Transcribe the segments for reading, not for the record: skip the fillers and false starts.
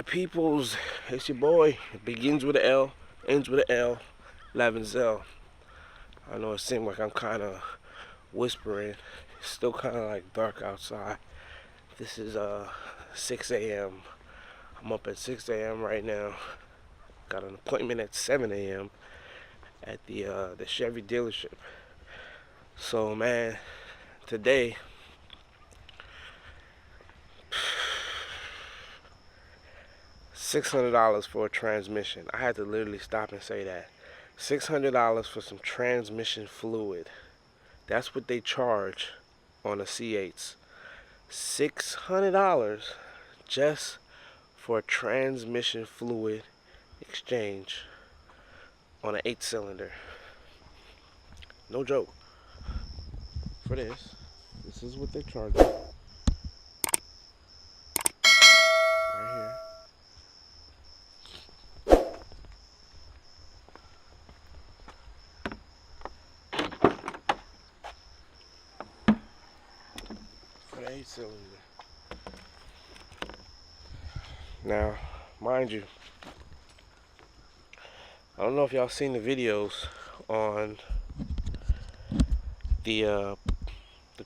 peoples, it's your boy. It begins with an L, ends with an L, Lavanzel. I know it seems like I'm kind of whispering. It's still kind of like dark outside. This is 6 a.m. I'm up at 6 a.m. right now. Got an appointment at 7 a.m. at the Chevy dealership. So man, today $600 for a transmission. I had to literally stop and say that. $600 for some transmission fluid. That's what they charge on the C8s. $600 just for a transmission fluid exchange on an 8-cylinder. No joke. For this is what they charge right here. For the 8-cylinder. Now, mind you, I don't know if y'all seen the videos on the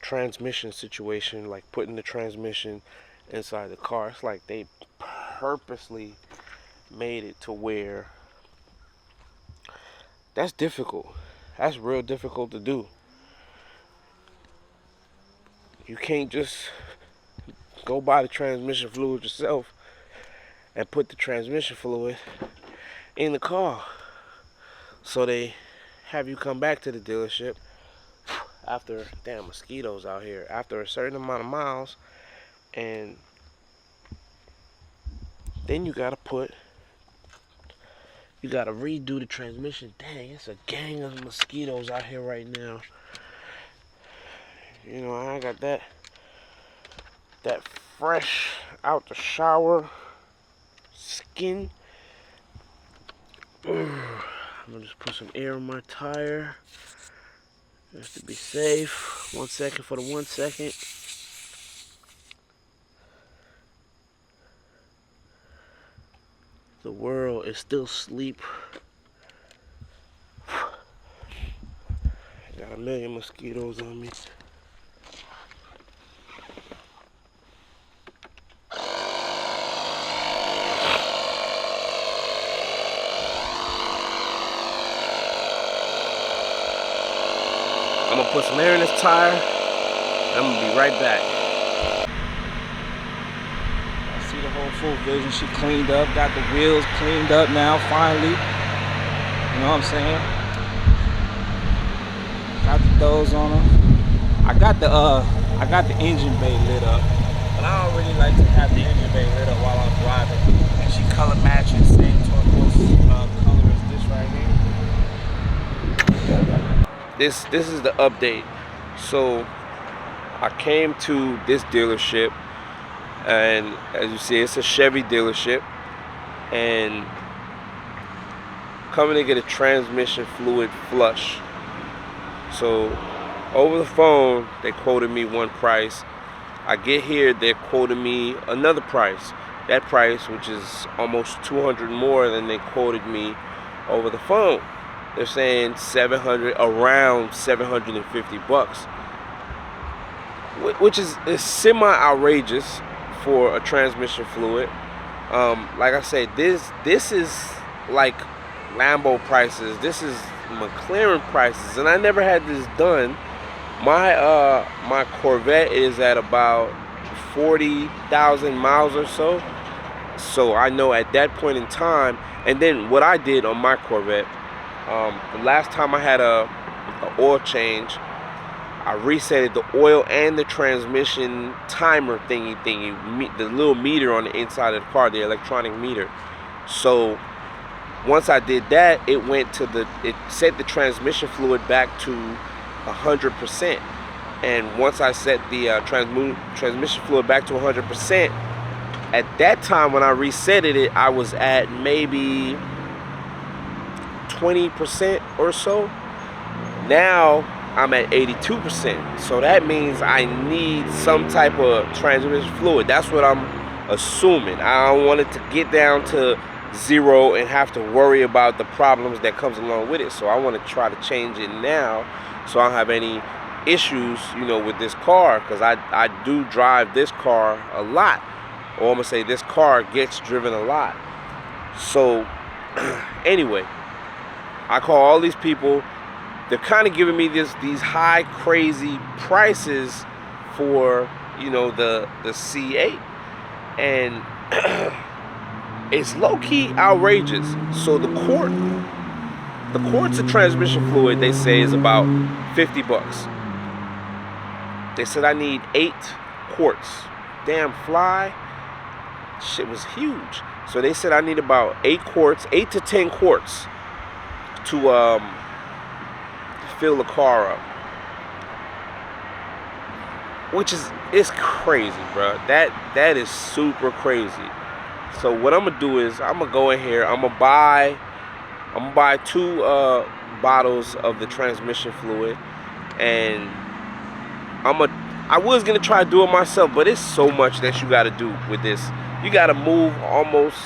transmission situation, like putting the transmission inside the car. It's like they purposely made it to where that's difficult. That's real difficult to do. You can't just go buy the transmission fluid yourself and put the transmission fluid in the car. So they have you come back to the dealership after, damn, mosquitoes out here, after a certain amount of miles, and then you gotta redo the transmission. Dang, it's a gang of mosquitoes out here right now. You know, I got that fresh out the shower skin. I'm gonna just put some air on my tire just to be safe. 1 second for the 1 second. The world is still asleep. Got a million mosquitoes on me. I'm gonna put some air in this tire. I'm gonna be right back. I see the whole full vision. She cleaned up, got the wheels cleaned up now, finally. You know what I'm saying? Got the doors on her. I got the engine bay lit up, but I don't really like to have the engine bay lit up while I'm driving. And she color matches, same turquoise color as this right here. This is the update. So I came to this dealership, and as you see, it's a Chevy dealership, and coming to get a transmission fluid flush. So over the phone they quoted me one price. I get here, they're quoting me another price. That price, which is almost 200 more than they quoted me over the phone. They're saying 700, around 750 bucks, which is semi-outrageous for a transmission fluid. Like I said, this is like LAMBO prices. This is McLaren prices, and I never had this done. My Corvette is at about 40,000 miles or so. So I know at that point in time, and then what I did on my Corvette. The last time I had a oil change, I resetted the oil and the transmission timer thingy, the little meter on the inside of the car, the electronic meter. So once I did that, it set the transmission fluid back to 100%. And once I set the transmission fluid back to 100%, at that time when I reset it, I was at maybe 20% or so. Now I'm at 82%. So that means I need some type of transmission fluid. That's what I'm assuming. I don't want it to get down to 0 and have to worry about the problems that comes along with it. So I want to try to change it now, so I don't have any issues, you know, with this car, because I do drive this car a lot, or I'm gonna say this car gets driven a lot. So anyway, I call all these people. They're kind of giving me these high crazy prices for, you know, the C8, and it's low-key outrageous. So the quarts of transmission fluid, they say, is about 50 bucks. They said I need 8 quarts. Damn fly. Shit was huge. So they said I need about 8 quarts, 8 to 10 quarts to fill the car up. Which is, it's crazy, bro. That is super crazy. So what I'm gonna do is I'm gonna go in here. I'm gonna buy 2 bottles of the transmission fluid, and I was gonna try to do it myself, but it's so much that you gotta do with this. You gotta move almost,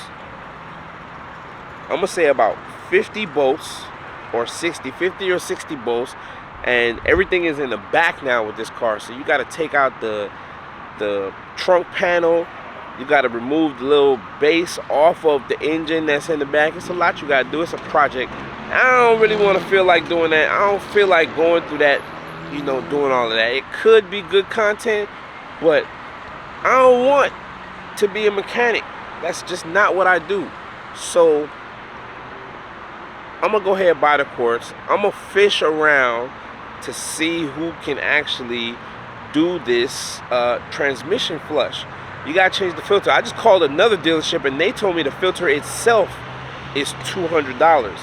I'm gonna say about 50 bolts or 50 or 60 bolts, and everything is in the back now with this car. So you gotta take out the trunk panel. You got to remove the little base off of the engine that's in the back. It's a lot you got to do. It's a project. I don't really want to feel like doing that. I don't feel like going through that, you know, doing all of that. It could be good content, but I don't want to be a mechanic. That's just not what I do. So I'm going to go ahead and buy the quarts. I'm going to fish around to see who can actually do this transmission flush. You gotta change the filter. I just called another dealership and they told me the filter itself is $200.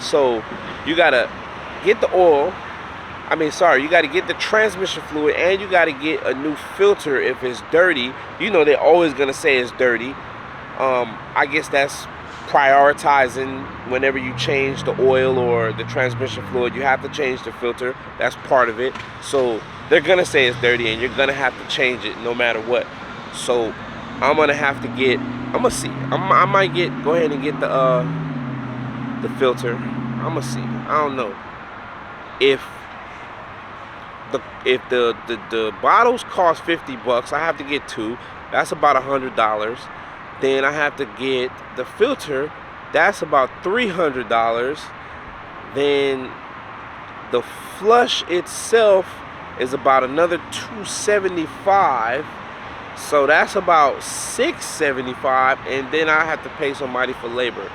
So you gotta get the oil. You gotta get the transmission fluid, and you gotta get a new filter if it's dirty. You know, they're always gonna say it's dirty. I guess that's prioritizing whenever you change the oil or the transmission fluid. You have to change the filter. That's part of it. So they're gonna say it's dirty, and you're gonna have to change it no matter what. So I'm gonna have to get. I'm gonna see. I might go ahead and get the filter. I'm gonna see. I don't know if the bottles cost 50 bucks. I have to get 2. That's about $100. Then I have to get the filter. That's about $300. Then the flush itself is about another $275. So that's about $675, and then I have to pay somebody for labor.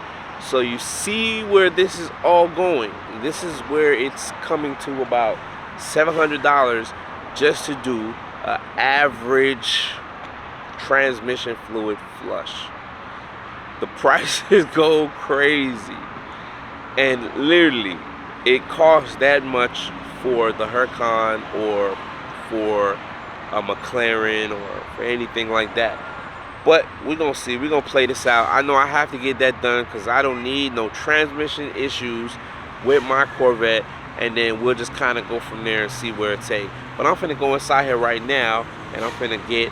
So you see where this is all going. This is where it's coming to about $700 just to do an average transmission fluid flush. The prices go crazy, and literally it costs that much for the Huracan or for a McLaren or for anything like that. But we're gonna see. We're gonna play this out. I know I have to get that done because I don't need no transmission issues with my Corvette, and then we'll just kind of go from there and see where it takes. But I'm finna go inside here right now, and I'm finna get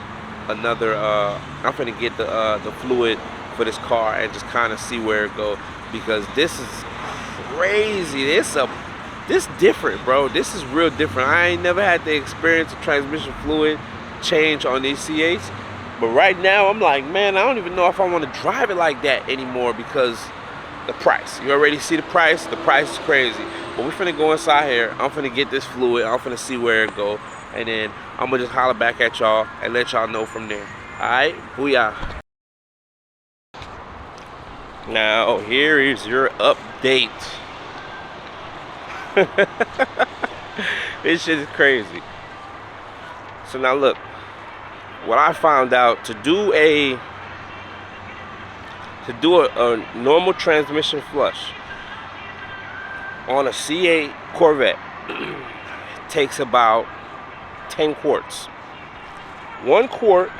another I'm finna get the fluid for this car and just kind of see where it goes, because this is crazy. This different, bro. This is real different. I ain't never had to experience a transmission fluid change on these C8s. But right now, I'm like, man, I don't even know if I want to drive it like that anymore, because the price. You already see the price. The price is crazy. But we're finna go inside here. I'm finna get this fluid. I'm finna see where it go. And then I'm gonna just holler back at y'all and let y'all know from there. Alright? Booyah. Now, here is your update. This shit is crazy. So now look, what I found out, to do a normal transmission flush on a C8 Corvette takes about 10 quarts. 1 quart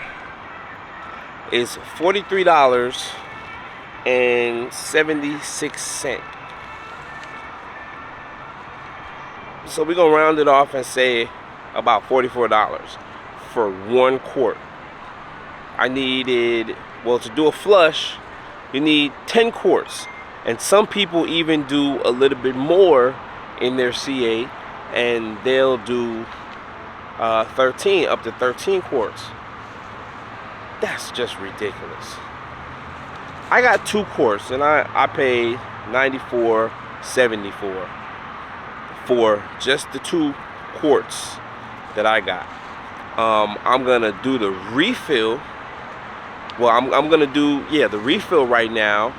is $43.76. So we're gonna round it off and say about $44 for 1 quart. I needed, well, to do a flush, you need 10 quarts. And some people even do a little bit more in their CA, and they'll do 13, up to 13 quarts. That's just ridiculous. I got 2 quarts, and I paid $94.74 for just the 2 quarts that I got. I'm gonna do the refill. Well, I'm gonna do, yeah, the refill right now.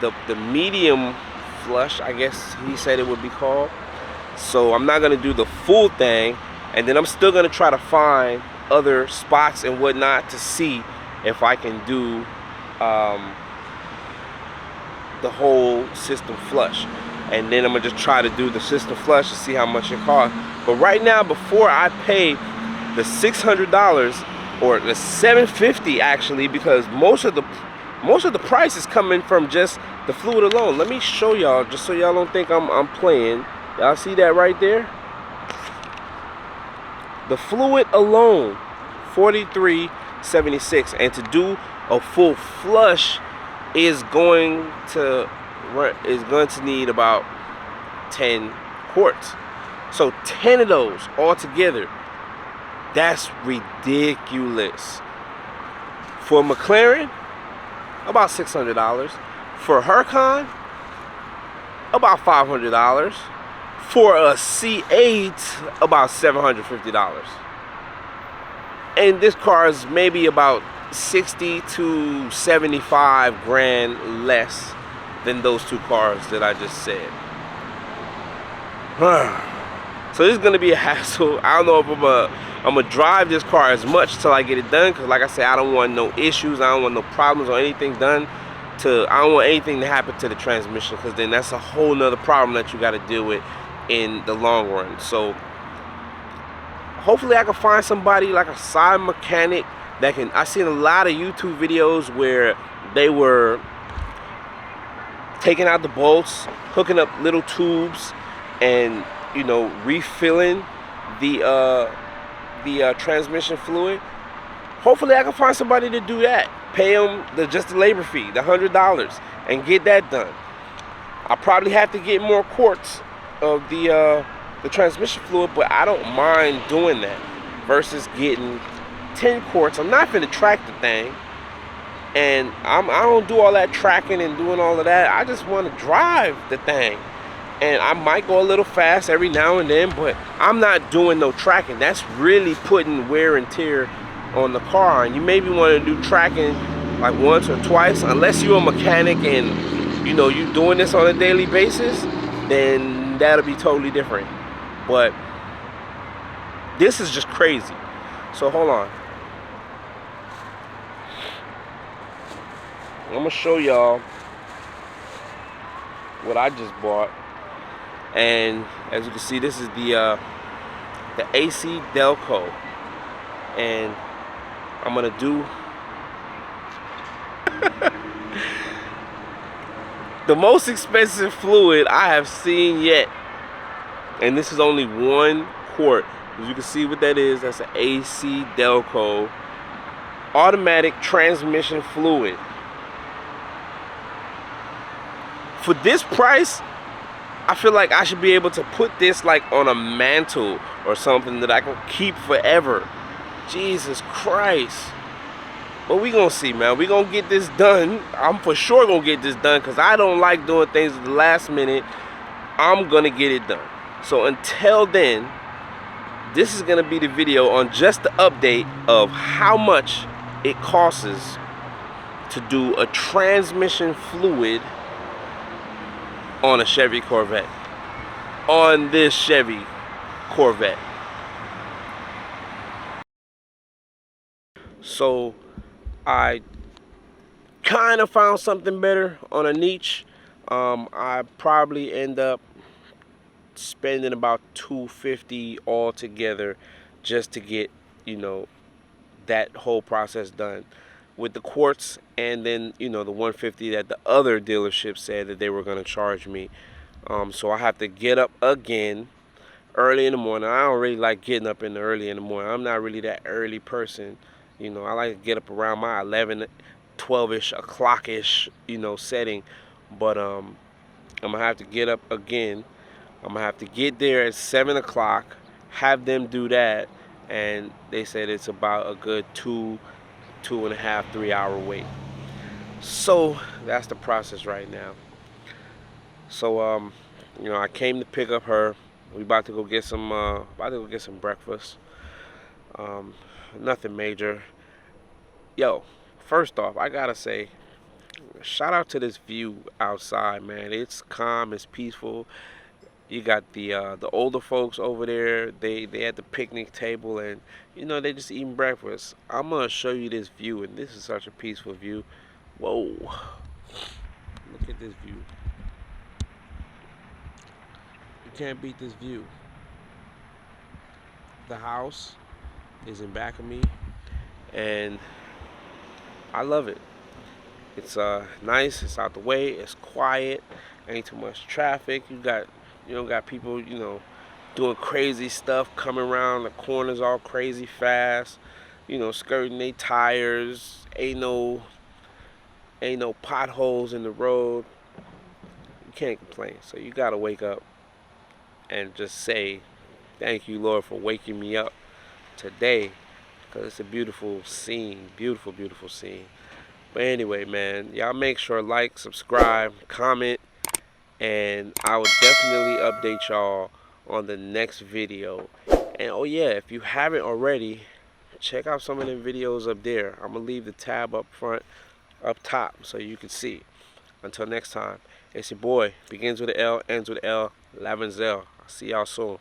The medium flush, I guess he said it would be called. So I'm not gonna do the full thing, and then I'm still gonna try to find other spots and whatnot to see if I can do the whole system flush. And then I'm gonna just try to do the system flush to see how much it costs. But right now, before I pay the $600 or the $750 actually, because most of the price is coming from just the fluid alone. Let me show y'all, just so y'all don't think I'm playing. Y'all see that right there? The fluid alone, $43.76, and to do a full flush is going to need about 10 quarts. So 10 of those all together, that's ridiculous. For McLaren, about $600. For Huracan, about $500. For a C8, about $750. And this car is maybe about 60 to 75 grand less than those 2 cars that I just said. So this is gonna be a hassle. I don't know if I'm gonna drive this car as much till I get it done, because like I said, I don't want no issues, I don't want no problems or anything done to, I don't want anything to happen to the transmission, because then that's a whole nother problem that you got to deal with in the long run. So hopefully I can find somebody like a side mechanic that can, I've seen a lot of YouTube videos where they were taking out the bolts, hooking up little tubes, and, you know, refilling the transmission fluid. Hopefully I can find somebody to do that. Pay them just the labor fee, the $100, and get that done. I'll probably have to get more quarts of the transmission fluid, but I don't mind doing that versus getting 10 quarts. I'm not gonna track the thing, and I don't do all that tracking and doing all of that. I just want to drive the thing, and I might go a little fast every now and then, but I'm not doing no tracking. That's really putting wear and tear on the car, and you maybe want to do tracking like once or twice, unless you're a mechanic and you know you're doing this on a daily basis, then that'll be totally different. But this is just crazy. So hold on, I'm gonna show y'all what I just bought. And as you can see, this is the AC Delco, and I'm gonna do the most expensive fluid I have seen yet, and this is only 1 quart. As you can see what that is, that's an AC Delco automatic transmission fluid. For this price, I feel like I should be able to put this like on a mantle or something that I can keep forever. Jesus Christ. But we gonna see, man. We gonna get this done. I'm for sure gonna get this done, because I don't like doing things at the last minute. I'm gonna get it done. So until then, this is gonna be the video on just the update of how much it costs to do a transmission fluid on a Chevy Corvette. On this Chevy Corvette. So I kind of found something better on a niche. I probably end up spending about $250 altogether just to get, you know, that whole process done with the quartz, and then, you know, the $150 that the other dealership said that they were going to charge me. So I have to get up again early in the morning. I don't really like getting up early in the morning. I'm not really that early person, You know, I like to get up around my 11, 12-ish, o'clock-ish, you know, setting. But I'm gonna have to get up again. I'm gonna have to get there at 7 o'clock, have them do that, and they said it's about a good 2.5, 3 hour wait. So that's the process right now. So you know, I came to pick up her. We about to go get some breakfast. Um, Nothing major. Yo, first off, I gotta say, shout out to this view outside, man. It's calm, it's peaceful. You got the older folks over there. They at the picnic table, and you know they just eating breakfast. I'm gonna show you this view, and this is such a peaceful view. Whoa, look at this view. You can't beat this view. The house is in back of me, and I love it. It's nice. It's out the way. It's quiet. Ain't too much traffic. You don't got people, you know, doing crazy stuff coming around the corners all crazy fast. You know, skirting their tires. Ain't no potholes in the road. You can't complain. So you gotta wake up and just say, "Thank you, Lord, for waking me up today," because it's a beautiful scene. Beautiful, beautiful scene. But anyway, man, y'all make sure like, subscribe, comment, and I will definitely update y'all on the next video. And oh yeah, if you haven't already, check out some of them videos up there. I'm gonna leave the tab up top, so you can see. Until next time, it's your boy. Begins with an L, ends with L. Lavanzel. I'll see y'all soon.